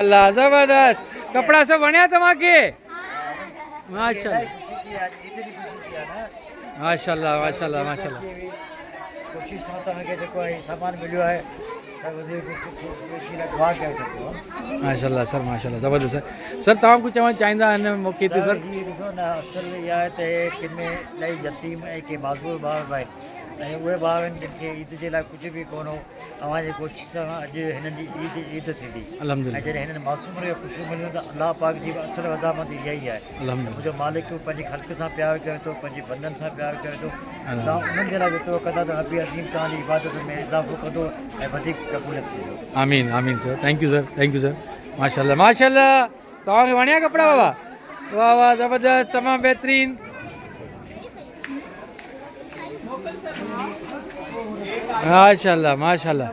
अल्लाह जबरदस्त कपड़ा सब वणिया तव्हांखे माशाल्लाह माशाल्लाह माशाल्लाह माशाल्लाह कोशिश सां तव्हांखे जेको आहे सामान मिलियो आहे त वधीक बेसी न दुआ करे सघो माशाल्लाह सर माशाल्लाह ज़बरदस्त सर तव्हां कुझु चवणु चाहींदा हिन मौक़े ते सर जी ॾिसो न असुल इहा आहे त किन में इलाही यतीम ऐं के माज़ूर ॿार बि आहिनि ऐं उहे ॿार आहिनि जिन खे ईद जे लाइ कुझु बि कोन हो तव्हांजी कोशिशि सां अॼु हिननि जी ईद थींदी ऐं अल्हम्दुलिल्लाह जॾहिं हिननि मासूम खे ख़ुशियूं मिलियूं त अलाह पाक जी असुल वज़ामत इहा ई आहे अल्हम्दुलिल्लाह मुंहिंजो मालिक पंहिंजे ख़ल्क़ सां प्यारु करे थो पंहिंजे बंदनि सां प्यारु करे थो तव्हां उन्हनि जे लाइ जेतिरो कंदा त रबी अज़ीम तव्हांजी इबादत में इज़ाफ़ो कंदो ऐं वधीक क़बूलियत थींदो आमीन आमीन सर थैंक यू सर माशाल्लाह माशाल्लाह तव्हांखे वणिया कपिड़ा बाबा वाह वाह ज़बरदस्त तमामु बहितरीन माशाल्लाह माशाल्लाह